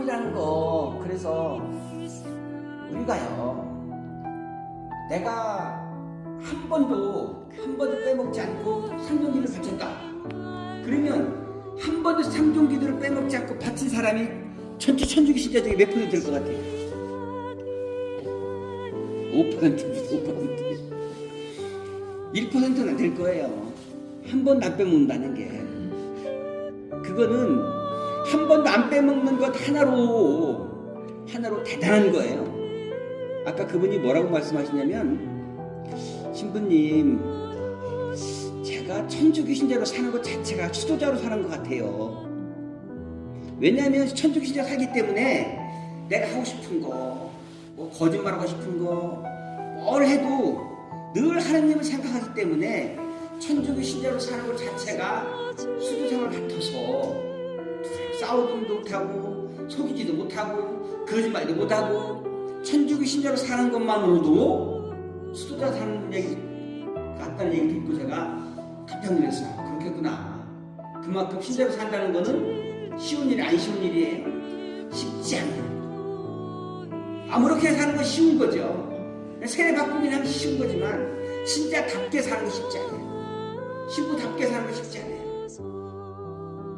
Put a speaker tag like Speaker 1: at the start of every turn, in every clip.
Speaker 1: 성경이라는 거, 그래서 우리가요, 내가 한 번도 빼먹지 않고 상종기를 바쳤다. 그러면 한 번도 상종기도를 빼먹지 않고 바친 사람이 전체 천주교 신자 중에 몇 퍼센트 될 것 같아요? 5%입니다. 1%는 안 될 거예요. 한 번도 안 빼먹는다는 게. 그거는 한 번도 안 빼먹는 것 하나로 대단한 거예요. 아까 그분이 뭐라고 말씀하시냐면, 신부님, 제가 천주교 신자로 사는 것 자체가 수도자로 사는 것 같아요. 왜냐하면 천주교 신자 살기 때문에 내가 하고 싶은 거, 뭐 거짓말하고 싶은 거, 뭘 해도 늘 하나님을 생각하기 때문에 천주교 신자로 사는 것 자체가 수도생활 같아서 싸우지도 못하고 속이지도 못하고 거짓말도 못하고 천주교 신자로 사는 것만으로도 수도자 사는 얘기 같다는 얘기 듣고 제가 깜짝 놀랐어요. 그렇겠구나. 그만큼 신자로 산다는 거는 쉬운 일이 안 쉬운 일이에요. 쉽지 않아요. 아무렇게 사는 건 쉬운 거죠. 세례 바꾸긴 하면 쉬운 거지만 신자답게 사는 거 쉽지 않아요. 신부답게 사는 거 쉽지 않아요.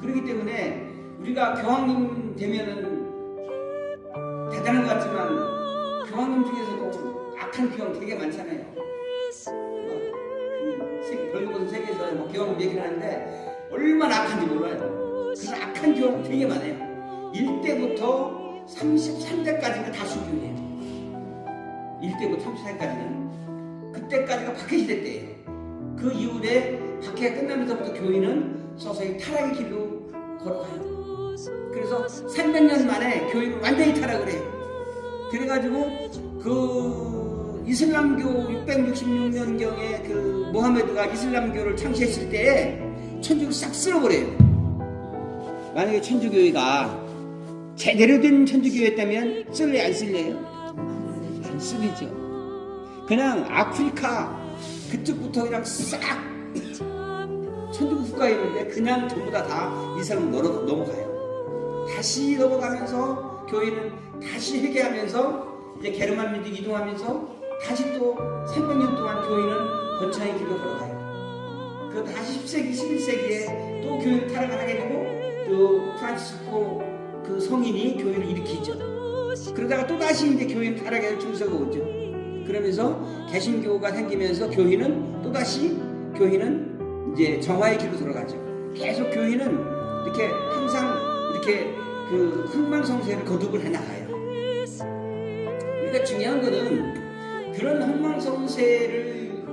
Speaker 1: 그렇기 때문에 우리가 교황님 되면은 대단한 것 같지만 교황님 중에서도 악한 교황 되게 많잖아요. 벌거벗은 세계에서 뭐 교황님 얘기를 하는데 얼마나 악한지 몰라요. 그래서 악한 교황 되게 많아요. 1대부터 33대까지는 다 순교해요. 1대부터 34대까지는. 그때까지가 박해시대 때예요. 그 이후에 박해가 끝나면서부터 교인은 서서히 타락의 길로 걸어가요. 그래서 300년 만에 교인은 완전히 타락을 해요. 그래가지고 그 이슬람교 666년경에 그 모하메드가 이슬람교를 창시했을 때에 천주교를 싹 쓸어버려요. 만약에 천주교회가 제대로 된 천주교였다면 쓸래 안 쓸래요? 안 쓰리죠. 그냥 아프리카 그쪽부터 그냥 싹 천주교 국가에 있는데 그냥 전부 다 이슬람으로 넘어가요. 다시 넘어가면서 교회는 다시 회개하면서 이제 게르만 민족 이동하면서 다시 또 300년 동안 교회는 번창의 길로 걸어가요. 그리고 다시 10세기, 11세기에 또 교회를 타락을 하게 되고 또 프란치스코 그 성인이 교회를 일으키죠. 그러다가 또 다시 이제 교회는 타락의 중서가 오죠. 그러면서 개신교가 생기면서 교회는 또 다시 이제 정화의 길로 들어가죠. 계속 교회는 이렇게 항상 이렇게 그 흥망성쇠를 거듭을 해나가요. 그러니까 중요한 거는 그런 흥망성쇠를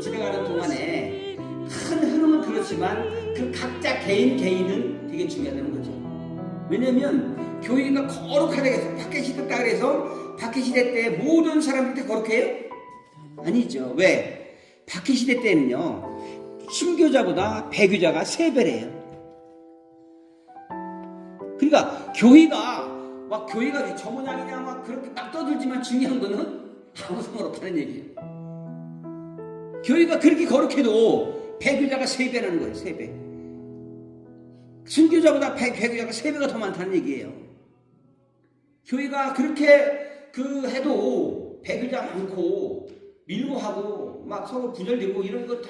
Speaker 1: 지나가는 동안에 큰 흐름은 그렇지만 그 각자 개인은 되게 중요하다는 거죠. 왜냐면 교회가 거룩하다고 해서 박해시대 때 그래서 박해시대 때 모든 사람들한테 거룩해요? 아니죠. 왜? 박해시대 때는요 순교자보다 배교자가 3배래요. 그러니까 교회가 왜 저 모양이냐 막 그렇게 막 떠들지만 중요한 거는 아무 상관없다는 얘기예요. 교회가 그렇게 거룩해도 배교자가 3배라는 거예요. 3배. 순교자보다 배교자가 3배가 더 많다는 얘기예요. 교회가 그렇게 해도 배교자 많고 밀고 하고 막 서로 분열되고 이런 거 다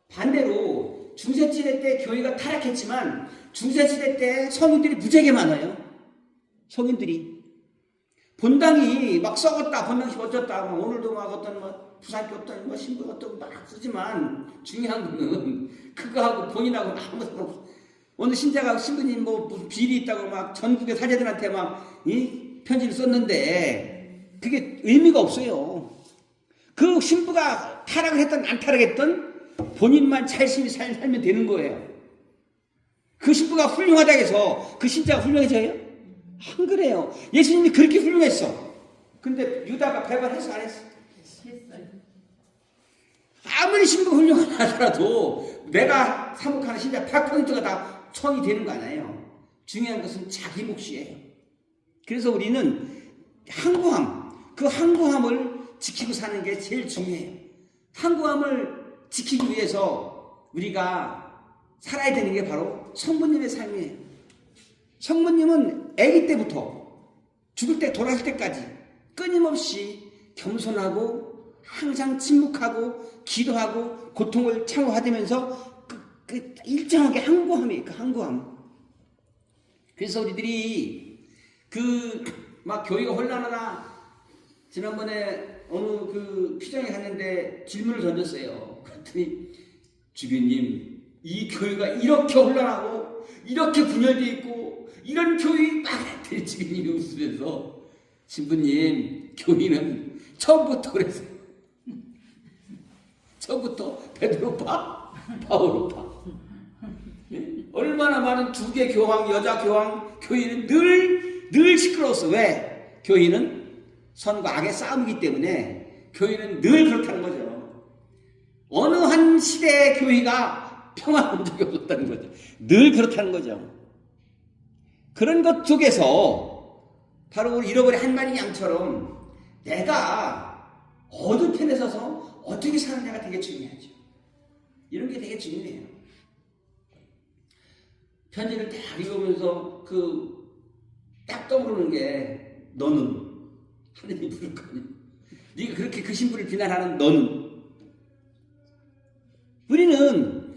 Speaker 1: 반대로 중세시대 때 교회가 타락했지만 중세시대 때 성인들이 무지하게 많아요. 성인들이 본당이 막 썩었다, 본당이 어쩌다, 오늘도 막 어떤 부산교 어떤 신부 어떤 막 쓰지만 중요한 거는 그거하고 본인하고 아무 상관없어. 오늘 신자가 신부님 무슨 비리 있다고 막 전국의 사제들한테 막 편지를 썼는데 그게 의미가 없어요. 그 신부가 타락을 했든 안 타락했든 본인만 자신이 살면 되는 거예요. 그 신부가 훌륭하다고 해서 그 신자가 훌륭해져요? 안 그래요. 예수님이 그렇게 훌륭했어. 근데 유다가 배반했어 안 했어? 했어요. 아무리 신부 훌륭하더라도 내가 사목하는 신자 100%가 다 성이 되는 거 아니에요. 중요한 것은 자기 몫이에요. 그래서 우리는 그 항구함을 지키고 사는 게 제일 중요해요. 항구함을 지키기 위해서 우리가 살아야 되는 게 바로 성부님의 삶이에요. 성부님은 아기 때부터 죽을 때 돌아갈 때까지 끊임없이 겸손하고 항상 침묵하고 기도하고 고통을 참아하면서 그 일정하게 항구함이에요. 그 항구함. 그래서 우리들이 막 교회가 혼란하다. 지난번에 어느 그 피정에 갔는데 질문을 던졌어요. 그랬더니 주교님, 이 교회가 이렇게 혼란하고 이렇게 분열되어 있고 이런 교회 막 했더니 주교님이 웃으면서 신부님, 교회는 처음부터 그랬어요. 처음부터 베드로파, 바오로파. 얼마나 많은 두 개 교황, 여자 교황, 교회는 늘 시끄러웠어. 왜? 교회는 선과 악의 싸움이기 때문에 교회는 늘 그렇다는 거죠. 어느 한 시대의 교회가 평화로운 적이 없었다는 거죠. 늘 그렇다는 거죠. 그런 것 속에서 바로 우리 잃어버린 한 마리 양처럼 내가 어느 편에 서서 어떻게 사느냐가 되게 중요하죠. 이런 게 되게 중요해요. 편지를 딱 읽으면서 딱 떠오르는 게 너는 하느님이 부를 거냐. 네가 그렇게 그 신부를 비난하는 너는. 우리는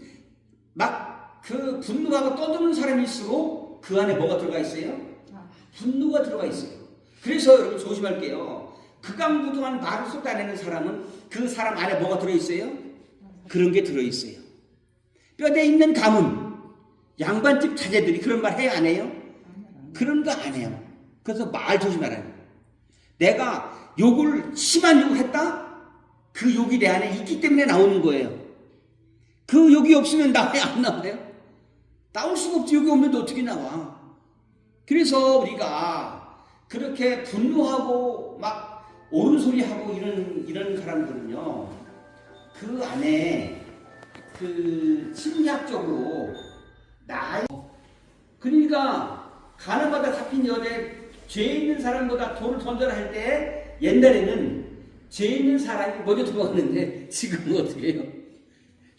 Speaker 1: 막 그 분노하고 떠드는 사람일수록 그 안에 뭐가 들어가 있어요? 분노가 들어가 있어요. 그래서 여러분 조심할게요. 극악무도한 말을 쏟아내는 사람은 그 사람 안에 뭐가 들어있어요? 그런 게 들어있어요. 뼈대 있는 가문, 양반집 자제들이 그런 말 해요? 안 해요? 그런 거 안 해요. 그래서 말 조심하라는 거예요. 내가 욕을 심한 욕을 했다? 그 욕이 내 안에 있기 때문에 나오는 거예요. 그 욕이 없으면 왜 안 나와요? 나올 수가 없지. 욕이 없는데 어떻게 나와? 그래서 우리가 그렇게 분노하고 막 옳은 소리 하고 이런 사람들은요, 그 안에 심리학적으로 그러니까 가난하다 잡힌 여자에 죄 있는 사람보다 돌을 던져라 할 때 옛날에는 죄 있는 사람이 먼저 들어갔는데 지금은 어떻게 해요?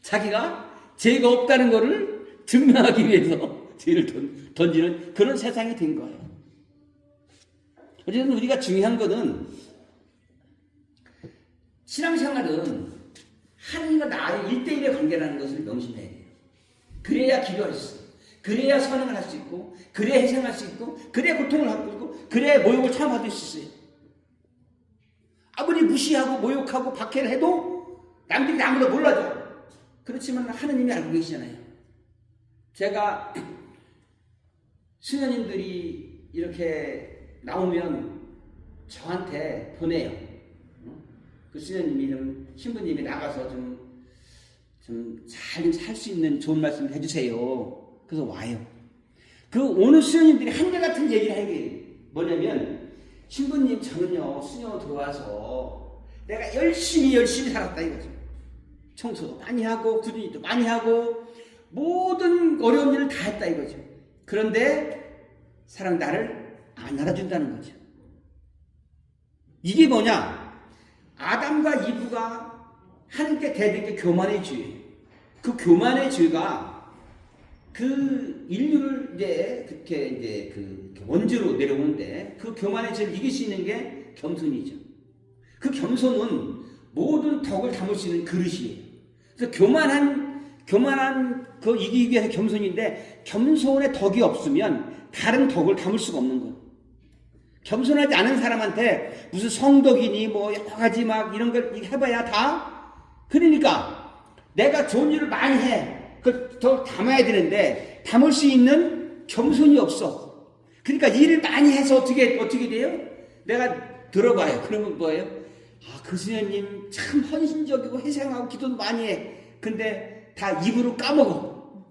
Speaker 1: 자기가 죄가 없다는 것을 증명하기 위해서 죄를 던지는 그런 세상이 된 거예요. 어쨌든 우리가 중요한 것은 신앙생활은 하나님과 나의 1대1의 관계라는 것을 명심해야 돼요. 그래야 기도할 수 있어요. 그래야 선행을 할 수 있고, 그래야 희생할 수 있고, 그래야 고통을 갖고 있고, 그래야 모욕을 참아받을 수 있어요. 아무리 무시하고 모욕하고 박해를 해도 남들이 아무도 몰라줘요. 그렇지만 하느님이 알고 계시잖아요. 제가 수녀님들이 이렇게 나오면 저한테 보내요. 그 수녀님이 신부님이 나가서 좀 잘 살 수 있는 좋은 말씀을 해주세요. 그래서 와요. 그 오는 수녀님들이 한결같은 얘기를 하는 뭐냐면, 신부님 저는요 수녀 들어와서 내가 열심히 살았다 이거죠. 청소도 많이 하고 구두니도 많이 하고 모든 어려운 일을 다 했다 이거죠. 그런데 사람 나를 안 알아준다는 거죠. 이게 뭐냐? 아담과 이브가 하나님께 대든 게 교만의 죄예요. 그 교만의 죄가 그 인류를 그렇게 원죄로 내려오는데, 그 교만의 죄를 이길 수 있는 게 겸손이죠. 그 겸손은 모든 덕을 담을 수 있는 그릇이에요. 그래서 교만한 그 이기기 위해서 겸손인데, 겸손의 덕이 없으면 다른 덕을 담을 수가 없는 거예요. 겸손하지 않은 사람한테 무슨 성덕이니 뭐 여러 가지 막 이런 걸 해봐야 다. 그러니까 내가 좋은 일을 많이 해. 더 담아야 되는데 담을 수 있는 겸손이 없어. 그러니까 일을 많이 해서 어떻게 돼요? 내가 들어봐요. 그러면 뭐예요? 그 수녀님 참 헌신적이고 희생하고 기도도 많이 해. 근데 다 입으로 까먹어.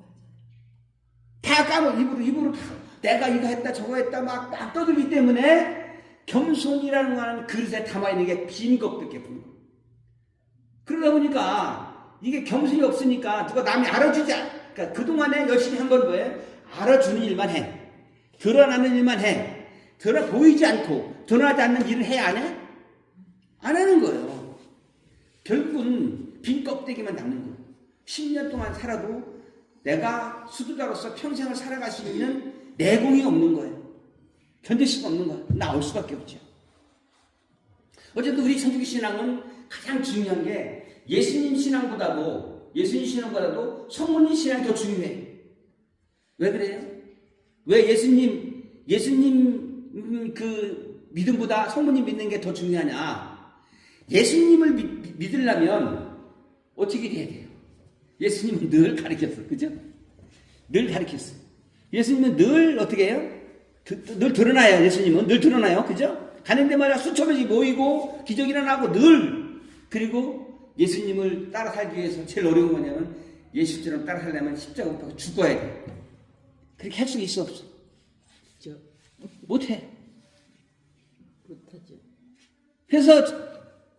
Speaker 1: 다 까먹어. 입으로 다. 내가 이거 했다 저거 했다 막 떠들기 때문에 겸손이라는 거는 그릇에 담아있는 게 빈 것밖에 없는 거예요. 그러다 보니까 이게 겸손이 없으니까 누가 남이 알아주지 그러니까 그동안에 열심히 한 건 뭐예요? 알아주는 일만 해. 드러나는 일만 해. 보이지 않고 드러나지 않는 일을 해 안 해? 안 하는 거예요. 결국은 빈 껍데기만 남는 거예요. 10년 동안 살아도 내가 수도자로서 평생을 살아갈 수 있는 내공이 없는 거예요. 견딜 수가 없는 거야. 나올 수밖에 없죠. 어쨌든 우리 천주교 신앙은 가장 중요한 게 예수님 신앙보다도 성모님 신앙이 더 중요해. 왜 그래요? 왜 예수님 그 믿음보다 성모님 믿는 게 더 중요하냐? 예수님을 믿으려면 어떻게 돼야 돼요? 예수님은 늘 가르쳤어. 그죠? 늘 가르쳤어. 예수님은 늘 어떻게 해요? 늘 드러나요. 예수님은 늘 드러나요. 그죠? 가는 데마다 수천 명이 모이고 기적이 일어나고 늘. 그리고 예수님을 따라 살기 위해서 제일 어려운 거냐면 예수처럼 따라 살려면 십자가 못 박고 죽어야 돼. 그렇게 할 수 있어 없어? 못해.
Speaker 2: 못하죠.
Speaker 1: 그래서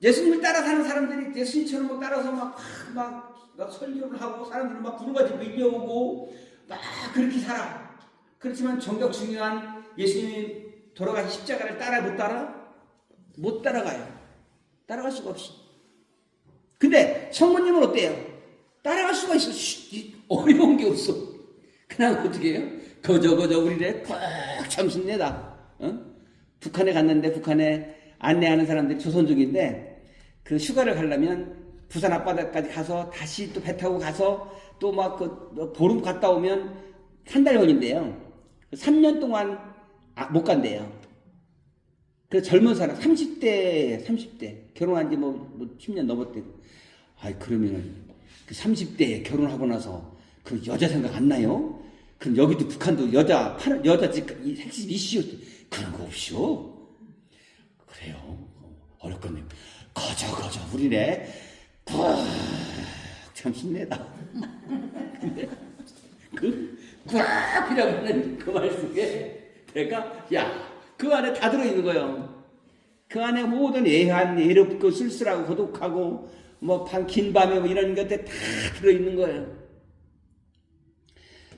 Speaker 1: 예수님을 따라 사는 사람들이 예수님처럼 막 따라서 막 설교를 하고 사람들을 막 부르가지 밀려오고 막 그렇게 살아. 그렇지만 정작 중요한 예수님이 돌아가신 십자가를 따라 못 따라? 못 따라가요. 따라갈 수가 없어. 근데 성모님은 어때요? 따라갈 수가 있어. 어려운 게 없어. 그냥 어떻게 해요? 거저 우리를 꽉 참습니다. 북한에 갔는데 북한에 안내하는 사람들이 조선족인데 그 휴가를 가려면 부산 앞바다까지 가서 다시 또 배 타고 가서 또 막 그 보름 갔다 오면 한 달 걸린대요. 3년 동안 못 간대요. 그 젊은 사람 30대 결혼한 지 뭐 10년 넘었대. 아이 그러면은 그 30대에 결혼하고 나서 그 여자 생각 안 나요? 그럼 여기도 북한도 여자 집 핵심 이슈 그런 거 없이요? 그래요. 어렵겠네요. 거저 우리네 꽉 참습니다. 근데 꽉이라고 하는 그 말씀에 내가 그 안에 다 들어있는 거예요. 그 안에 모든 애한, 애롭고 쓸쓸하고 고독하고 긴 밤에 이런 것들 다 들어있는 거예요.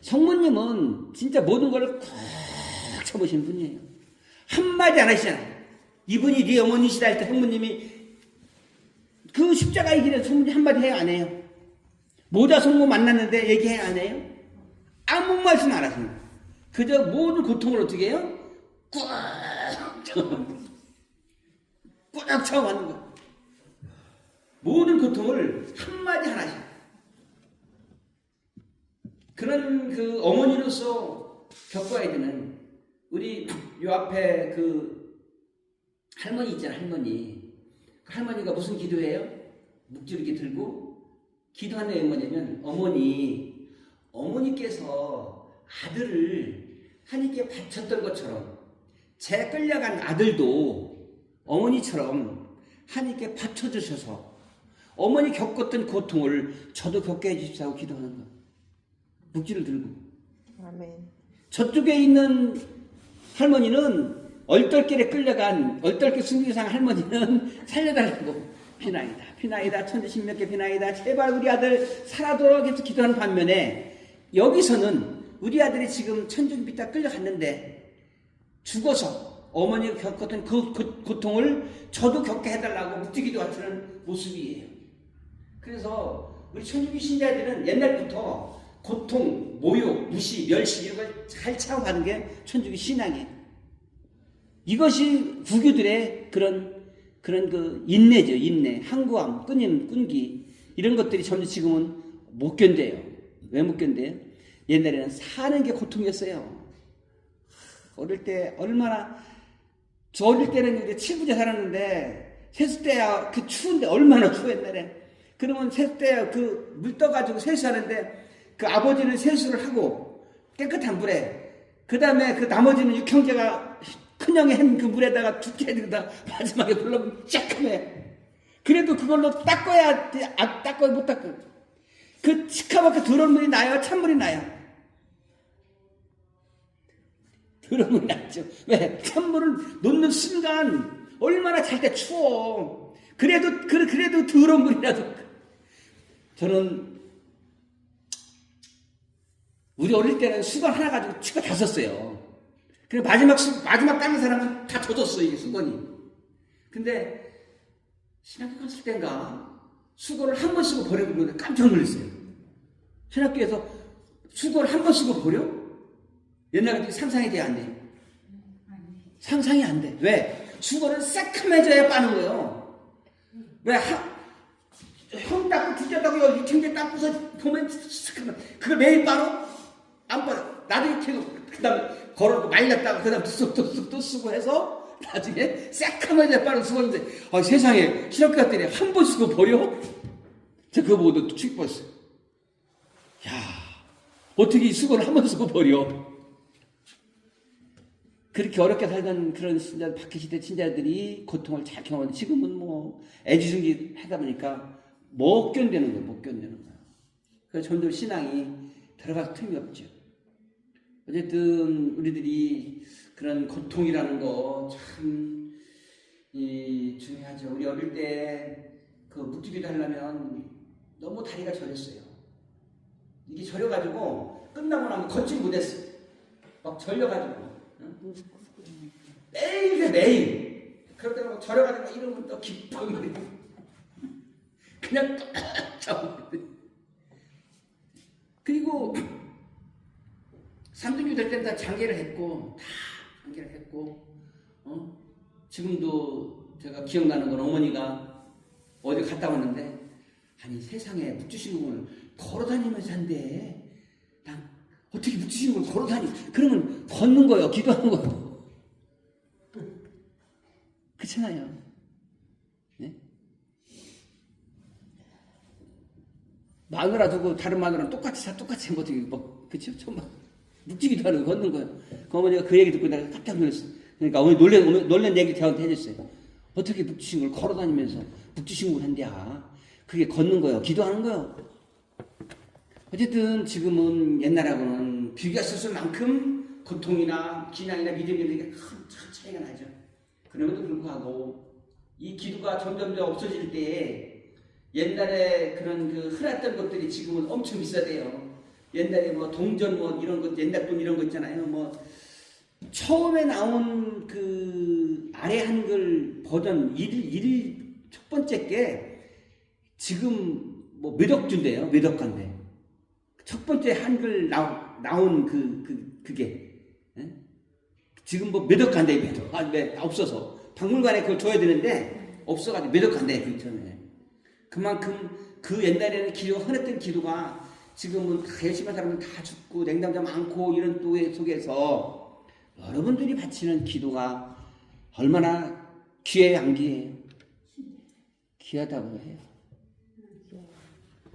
Speaker 1: 성모님은 진짜 모든 걸 꽉 쳐보신 분이에요. 한마디 안 하시잖아요. 이분이 네 어머니시다 할 때 성모님이 그 십자가의 길에 성모님 한마디 해요? 안 해요? 모자 성모 만났는데 얘기해요? 안 해요? 아무 말씀 안 하십니다. 그저 모든 고통을 어떻게 해요? 꽉 참아가는 거예요. 모든 고통을 한마디 하나씩. 그런 그 어머니로서 겪어야 되는 우리 요 앞에 그 할머니 있잖아요. 할머니. 그 할머니가 무슨 기도해요? 묵지 이렇게 들고 기도하는 내용이 뭐냐면 어머니께서 아들을 하나님께 바쳤던 것처럼 제 끌려간 아들도 어머니처럼 하나님께 바쳐주셔서 어머니 겪었던 고통을 저도 겪게 해주십시오 하고 기도하는 거예요. 묵지를 들고.
Speaker 2: 아멘.
Speaker 1: 저쪽에 있는 할머니는 얼떨결에 끌려간 얼떨결 승리상 할머니는 살려달라고 피나이다 천지신명께 피나이다 제발 우리 아들 살아 돌아오겠어 기도하는 반면에 여기서는 우리 아들이 지금 천주교 밑에 끌려갔는데 죽어서 어머니가 겪었던 그 고통을 저도 겪게 해달라고 묵지기도 하는 모습이에요. 그래서 우리 천주교 신자들은 옛날부터 고통, 모욕, 무시, 멸시 이런 걸 잘 참아가는 게 천주교 신앙이에요. 이것이 부교들의 그런 그 인내죠. 인내, 항구함, 끈기 이런 것들이 점점 지금은 못 견뎌요. 왜 못 견뎌요? 옛날에는 사는 게 고통이었어요. 어릴 때 저 어릴 때는 이제 칠부제 살았는데 세숫대야 그 추운데 얼마나 추워 옛날에. 그러면 세숫대야 그 물 떠가지고 세수하는데 그 아버지는 세수를 하고 깨끗한 물에 그 다음에 그 나머지는 육형제가 큰형의 한 그 물에다가 두께 해다 마지막에 불러면 쫙하네. 그래도 그걸로 닦아야 돼. 닦아야 못 닦아. 그 시커멓게 더러운 물이 나요? 찬물이 나요? 더러운 물이 나죠. 왜? 찬물을 놓는 순간 얼마나 잘 때 추워. 그래도 더러운 물이라도. 저는 우리 어릴 때는 수건 하나 가지고 치과 다 썼어요. 그리고 마지막 닦는 사람은 다 젖었어, 이게 수건이. 근데, 신학교 갔을 땐가, 수건을 한 번 쓰고 버리고 그러는데 깜짝 놀랐어요. 신학교에서 수건을 한 번 쓰고 버려? 옛날에 상상이 돼야 안 돼요? 상상이 안 돼. 왜? 수건은 새카매져야 빠는 거예요. 왜? 형 닦고 두째 닦고 여기 챙겨 닦고서 보면 새카매. 그걸 매일 빠로? 안 빠져. 나중에 계속 그 다음에 걸어도 말렸다가 그 다음에 또 쓰고 해서 나중에 새카매져야 빠는 수건인데 세상에 신학교 갔더니 한 번 쓰고 버려? 제가 그거 보고 또 축 봤어요. 야, 어떻게 이 수건을 한 번 쓰고 버려? 그렇게 어렵게 살던 그런 박해시대 친자들이 고통을 잘 경험하는데 지금은 뭐 애지중지 하다 보니까 못 견디는 거예요. 못 견디는 거예요. 그래서 점점 신앙이 들어갈 틈이 없죠. 어쨌든 우리들이 그런 고통이라는 거 참 중요하죠. 우리 어릴 때 그 묵주기도 하려면 너무 다리가 저렸어요. 이게 저려가지고 끝나고 나면 걷질 못했어. 막 절려가지고 매일 그럴 때막 저려가지고 이러면 또 기뻐 말이야. 그냥 잡아버려. 그리고 삼등교 될 때는 다 장계를 했고 지금도 제가 기억나는 건 어머니가 어디 갔다 왔는데 아니 세상에 묵주신공을 걸어다니면서 한대. 난 어떻게 묵주신공을 걸어다니? 그러면 걷는 거예요. 기도하는 거예요. 그렇잖아요. 네? 마누라 두고 다른 마누라는 똑같이 행거든요. 뭐 그렇죠? 정말 묵주기도 하는 거 걷는 거예요. 그 어머니가 그 얘기 듣고 내가 깜짝 놀랐어. 그러니까 어머니 놀란 얘기 저한테 해줬어요. 어떻게 묵주신공을 걸어다니면서 묵주신공을 한대야. 그게 걷는 거예요. 기도하는 거예요. 어쨌든 지금은 옛날하고는 비교할 수 없을 만큼 고통이나 신앙이나 믿음이 큰 차이가 나죠. 그럼에도 불구하고 이 기도가 점점 없어질 때에 옛날에 그런 그 흔했던 것들이 지금은 엄청 비싸대요. 옛날에 뭐 동전 뭐 이런 것, 옛날 돈 이런 거 있잖아요. 뭐 처음에 나온 그 아래 한글 버전 1 첫 번째 게 지금 뭐 몇 억 준대요. 몇 억 간대. 첫 번째 한글 나온 그게 지금 뭐 몇 억 간대. 몇 억. 왜 없어서 박물관에 그걸 줘야 되는데 없어가지고 몇 억 간대. 그 전에. 그만큼 그 옛날에는 흔했던 기도가 지금은 다 열심히 한 사람은 다 죽고 냉담자 많고 이런 또의 속에서 여러분들이 바치는 기도가 얼마나 귀해요, 안 귀해요? 귀하다고 해요.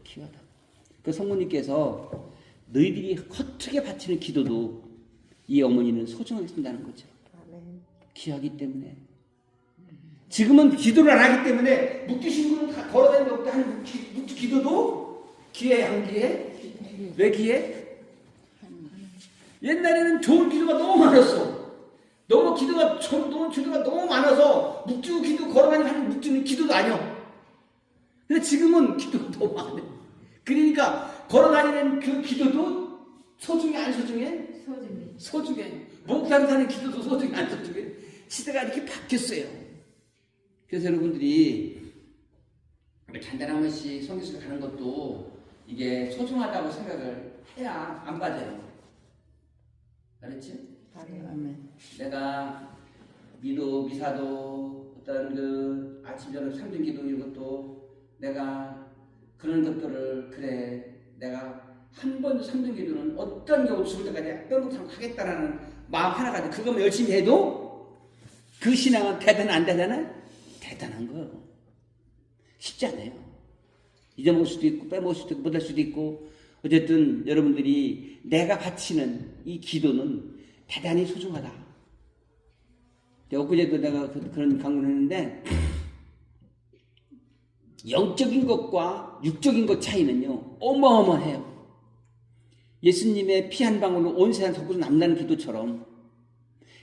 Speaker 1: 귀하다. 그 성모님께서 너희들이 헛되게 바치는 기도도 이 어머니는 소중하게 쓴다는 거죠. 귀하기 때문에. 지금은 기도를 안 하기 때문에 묵주신공을 걸어다니면서 하는 기도도 귀해, 안 귀해? 왜 귀해? 옛날에는 좋은 기도가 너무 많았어. 기도가 너무 많아서 묵주 기도 걸어다니는 하는 묵주는 기도도 아니야. 근데 지금은 기도가 너무 많아. 그러니까 걸어다니는 그 기도도 소중해, 안 소중해? 소중해. 목장 사는 기도도 소중해, 안 소중해? 시대가 이렇게 바뀌었어요. 그래서 여러분들이 단단한 한 번씩 성교수를 가는 것도 이게 소중하다고 생각을 해야 안 빠져요. 알았지?
Speaker 2: 아멘.
Speaker 1: 내가 미사도 어떤 그 아침 저녁 3등 기도 이런 것도 내가 그런 것들을 내가 한 번도 3등 기도는 어떤 경우 죽을 때까지 뼈목상 하겠다라는 마음 하나 가지고 그것만 열심히 해도 그 신앙은 대단한 안 대단해? 대단한 거예요. 쉽지 않아요. 잊어먹을 수도 있고 빼먹을 수도 있고 못할 수도 있고 어쨌든 여러분들이 내가 바치는 이 기도는 대단히 소중하다. 엊그제도 내가 그런 강론을 했는데 영적인 것과 육적인 것 차이는요 어마어마해요. 예수님의 피 한 방울로 온 세상 덮고서 남다는 기도처럼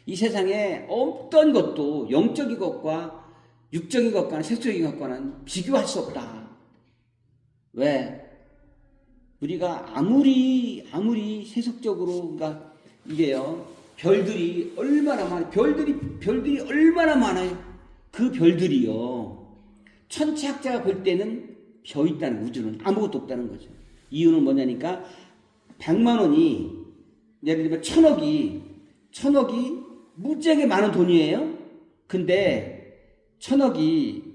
Speaker 1: 이 세상에 어떤 것도 영적인 것과 육적인 것과는 세속적인 것과는 비교할 수 없다. 왜? 우리가 아무리 세속적으로 그러니까 이게요 별들이 얼마나 많아요. 별들이 얼마나 많아요. 그 별들이요 천체학자가 볼 때는 벼 있다는 우주는 아무것도 없다는 거죠. 이유는 뭐냐니까 100만 원이 예를 들면 1000억이 무지하게 많은 돈이에요. 근데 1,000억이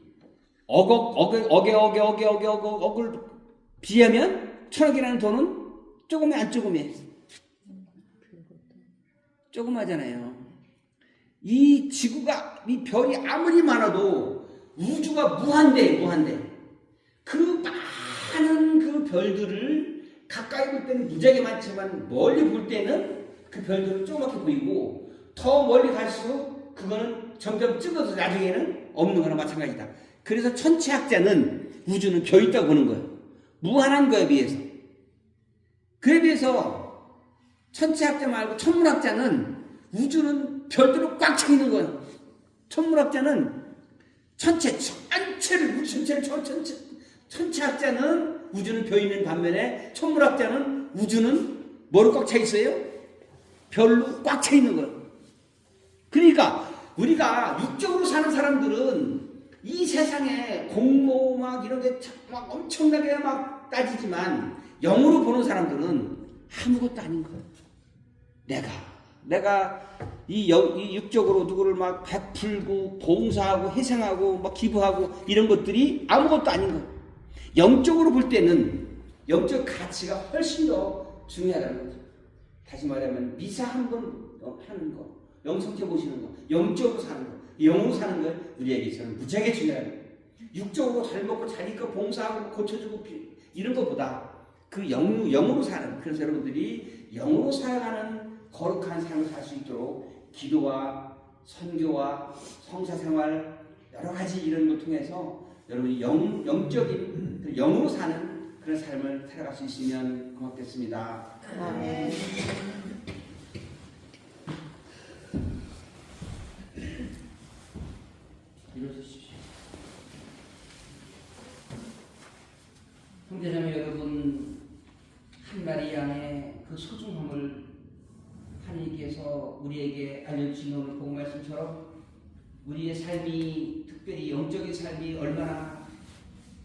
Speaker 1: 억을 비하면 1,000억이라는 돈은 조금이 안 조금해. 조금하잖아요. 이 지구가, 이 별이 아무리 많아도 우주가 무한대. 그 많은 그 별들을 가까이 볼 때는 무지하게 많지만 멀리 볼 때는 그 별들은 조그맣게 보이고, 더 멀리 갈수록 그거는 점점 적어서 나중에는 없는 거나 마찬가지다. 그래서 천체학자는 우주는 벼 있다고 보는 거예요. 무한한 거에 비해서. 그에 비해서 천체학자 말고 천문학자는 우주는 별들로 꽉 차 있는 거예요. 천문학자는 전체를 천체학자는 우주는 벼 있는 반면에 천문학자는 우주는 뭐로 꽉 차 있어요? 별로 꽉 차 있는 거예요. 그러니까 우리가 육적으로 사는 사람들은 이 세상에 공모 막 이런 게 막 엄청나게 막 따지지만 영으로 보는 사람들은 아무것도 아닌 거예요. 내가 이 육적으로 누구를 막 베풀고 봉사하고 희생하고 막 기부하고 이런 것들이 아무것도 아닌 거예요. 영적으로 볼 때는 영적 가치가 훨씬 더 중요하다는 거죠. 다시 말하면 미사 한 번 하는 거, 영성체 보시는 거, 영적으로 사는 거, 영으로 사는 거 우리에게 있어서는 무지하게 중요한 거예요. 육적으로 잘 먹고 잘 입고 봉사하고 고쳐주고 이런 것보다 그 영으로 사는, 그래서 여러분들이 영으로 살아가는 거룩한 삶을 살 수 있도록 기도와 선교와 성사생활 여러 가지 이런 걸 통해서 여러분이 영적인 그 영으로 사는 그런 삶을 살아갈 수 있으면 고맙겠습니다.
Speaker 2: 아멘.
Speaker 1: 일어서십시오. 형제자매 여러분, 한 마리 양의 그 소중함을 하나님께서 우리에게 알려주신 오늘 복음 말씀처럼 우리의 삶이, 특별히 영적인 삶이 얼마나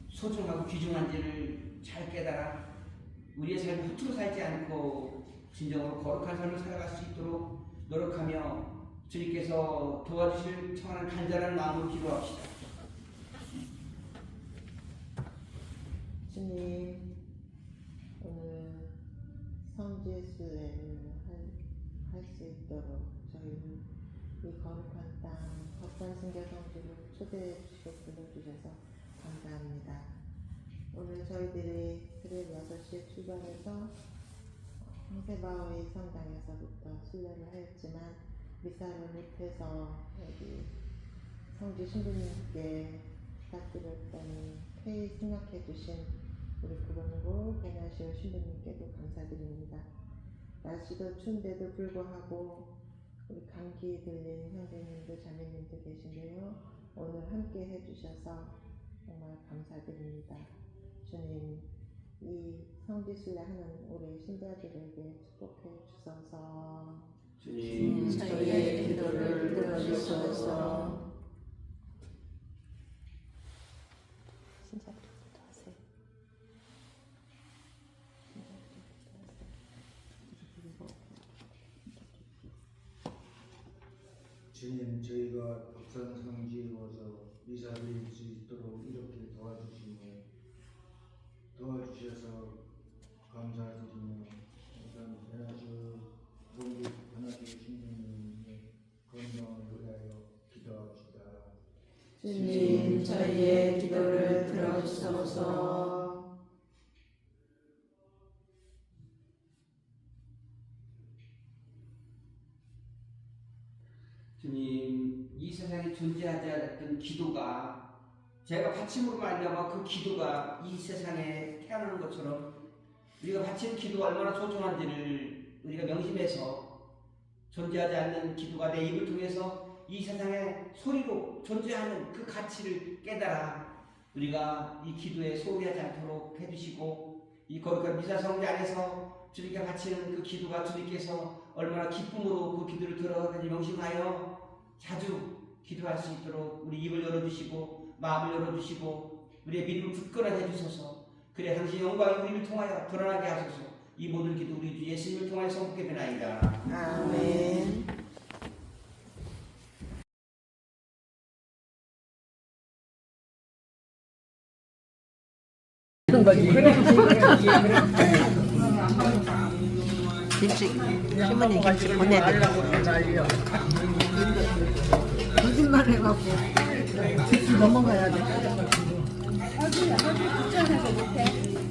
Speaker 1: 소중하고 귀중한지를 잘 깨달아 우리의 삶을 허투루 살지 않고 진정으로 거룩한 삶을 살아갈 수 있도록 노력하며 주님께서 도와주실 청하는 간절한 마음으로 기도합시다.
Speaker 2: 주님, 오늘 성지순례를 할 수 있도록 저희를 이 거룩한 땅 법관승교 성지로 초대해 주시고 불러주셔서 감사합니다. 오늘 저희들이 새벽 6시에 출발해서 황새바위 성당에서부터 순례를 하였지만 미사를 못해서 여기 성지 신부님께 부탁드렸더니 회의 승낙해 주신 우리 구ron고 배나시오 신부님께도 감사드립니다. 날씨도 추운데도 불구하고 우리 감기 들린 형제님들 자매님들 계신데요. 오늘 함께 해주셔서 정말 감사드립니다. 주님, 이 성지순례하는 우리 신자들에게 축복해 주셔서
Speaker 1: 주님,
Speaker 2: 저희의 기도를 들어주셔서 신자들부터 하세요.
Speaker 3: 주님, 저희가 북산 성지에 와서 미사 드릴 수 있도록 이렇게 도와주셔서 감사드리며 우선 배나시오 본국 변화되게 신부님의 건강을 위하여 기도합시다.
Speaker 2: 주님, 저희의 기도를 들어주소서.
Speaker 1: 주님, 이 세상에 존재하지 않았던 기도가 제가 받침으로 말미암아 그 기도가 이 세상에 태어나는 것처럼 우리가 바치는 기도가 얼마나 소중한지를 우리가 명심해서 존재하지 않는 기도가 내 입을 통해서 이 세상에 소리로 존재하는 그 가치를 깨달아 우리가 이 기도에 소홀히 하지 않도록 해주시고 이 거룩한 미사성지 안에서 주님께 바치는 그 기도가 주님께서 얼마나 기쁨으로 그 기도를 들어가니 명심하여 자주 기도할 수 있도록 우리 입을 열어주시고 마음을 열어주시고 우리의 믿음을 굳건하게 해주소서. 그래 당신 영광이 우리를 통하여 드러나게 하소서. 이 모든 기도 우리 주 예수님을 통하여 성복게 되나이다.
Speaker 2: 아멘.
Speaker 4: 하는 거지.
Speaker 2: 김치 시모님 김치 보내드려.
Speaker 4: 거짓말 해갖고 넘어가야 돼.
Speaker 5: 어디 추천해서 못해.